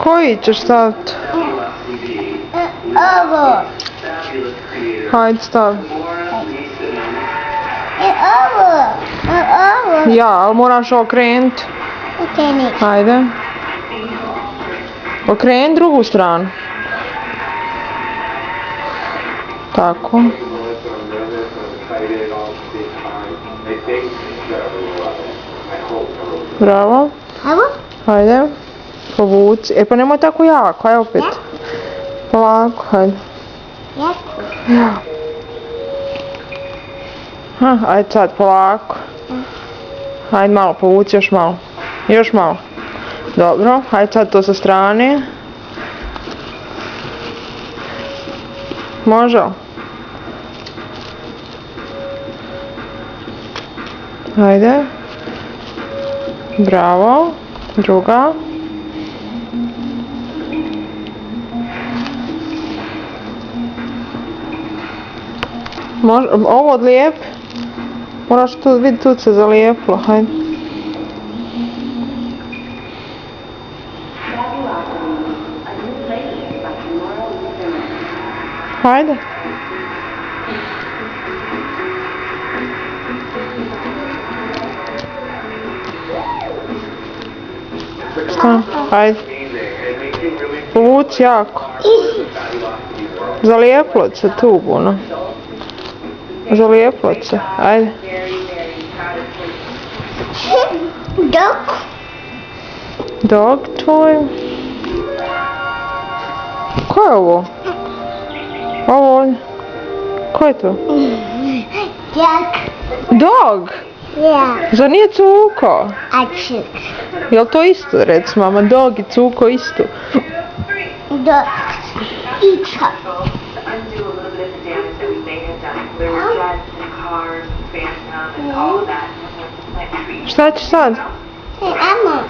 Koji ćeš staviti? Ovo. Hajde stavi. Ovo. Ja, ali moraš okrenuti. Okreni. Hajde. Okreni drugu stranu. Tako. Bravo. Evo. Hajde. Povuci. E pa nemoj tako jako, aj opet. Polako, hajde. Jako. Ja. Ha, ajde sad polako. Hajde malo povuci, još malo. Još malo. Dobro, hajde sad to sa strane. Može li? Hajde. Bravo. Druga. Ovo odlijepi. Moraš tu vidjeti, tu se zalijepilo. Hajde. Hajde. Šta? Hajde. Povuci jako. Zalijepilo se tu puno. Zalijepilo se. Hajde. Dok. Dog tvoj. Ko je ovo? Ovo ovdje. Ko je to? Jak. Dog? Ja. Zar nije cuko? Aček. Jel to isto, recimo, mama? Dog i cuko isto? Dok. Ička. Šta ćeš sad? Amo.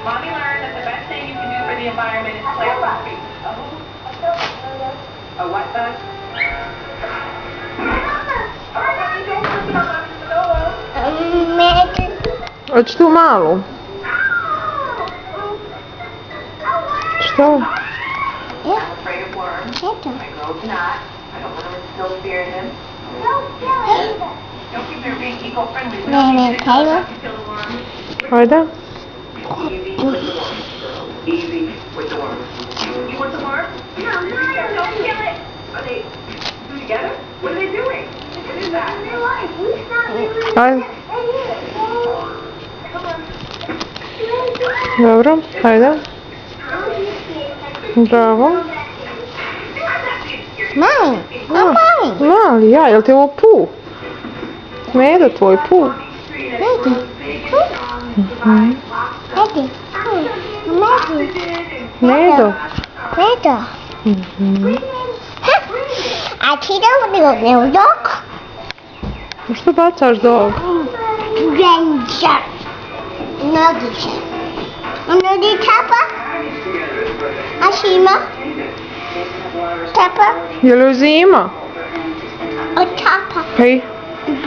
Mommy learned that the best thing you can do for the environment is plant more trees. A what, son? Hoćeš tu malu? Šta? I'm afraid of worms. Eto. My girl's not. I don't want to instill fear in him. Don't think they're being eco-friendly. Ne, Kajla. Hajde. Easy with the worms. You want the worms? No, don't kill it. Are they together? What are they doing? What is that? Hajde. Dobro, hajde. Bravo. Mali. Mali. Mali, ja, jel ti ovo pu? Medo tvoj pu? Edi. Edi. Medo. Medo. A ti ne u dok? Što bacaš dog? Ranger. Nogice. Nogi tapa? A šima? Tapa? Je li zima? O tapa? Hej.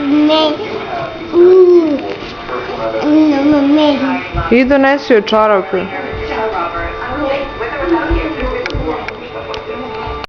Ne. Ne. I donesi joj čarape.